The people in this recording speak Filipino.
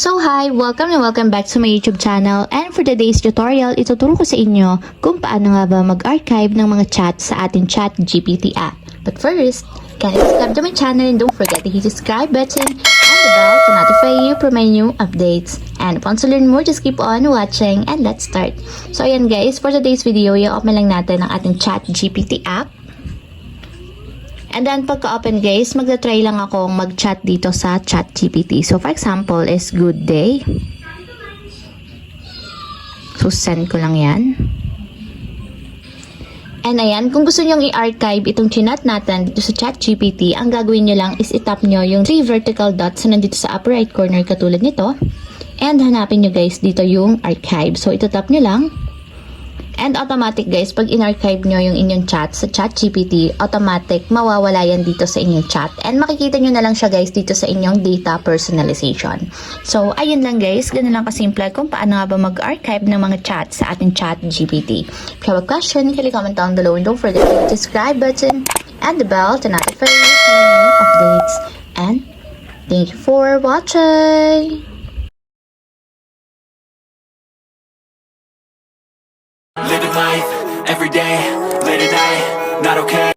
So hi! Welcome and welcome back to my YouTube channel, and for today's tutorial, ituturo ko sa inyo kung paano nga ba mag-archive ng mga chat sa ating ChatGPT app. But first, kindly subscribe to my channel and don't forget to hit the subscribe button and the bell to notify you for my new updates. And if you want to learn more, just keep on watching and let's start. So ayan guys, for today's video, i-open lang natin ang ating ChatGPT app. And then pagka-open guys, magta-try lang akong mag-chat dito sa ChatGPT. So for example is good day. So send ko lang yan. And ayan, kung gusto nyong i-archive itong chinat natin dito sa ChatGPT, ang gagawin nyo lang is itap nyo yung 3 vertical dots na nandito sa upper right corner katulad nito. And hanapin nyo guys dito yung archive. So itatap nyo lang. And automatic guys, pag in-archive nyo yung inyong chat sa ChatGPT, automatic mawawala yan dito sa inyong chat. And makikita nyo na lang siya guys dito sa inyong data personalization. So, ayun lang guys, ganun lang kasimple kung paano nga ba mag-archive ng mga chat sa ating ChatGPT. If you have a question, kindly comment down below and don't forget to hit the subscribe button and the bell to notify you for new updates. And thank you for watching! Living life, every day, late at night, not okay.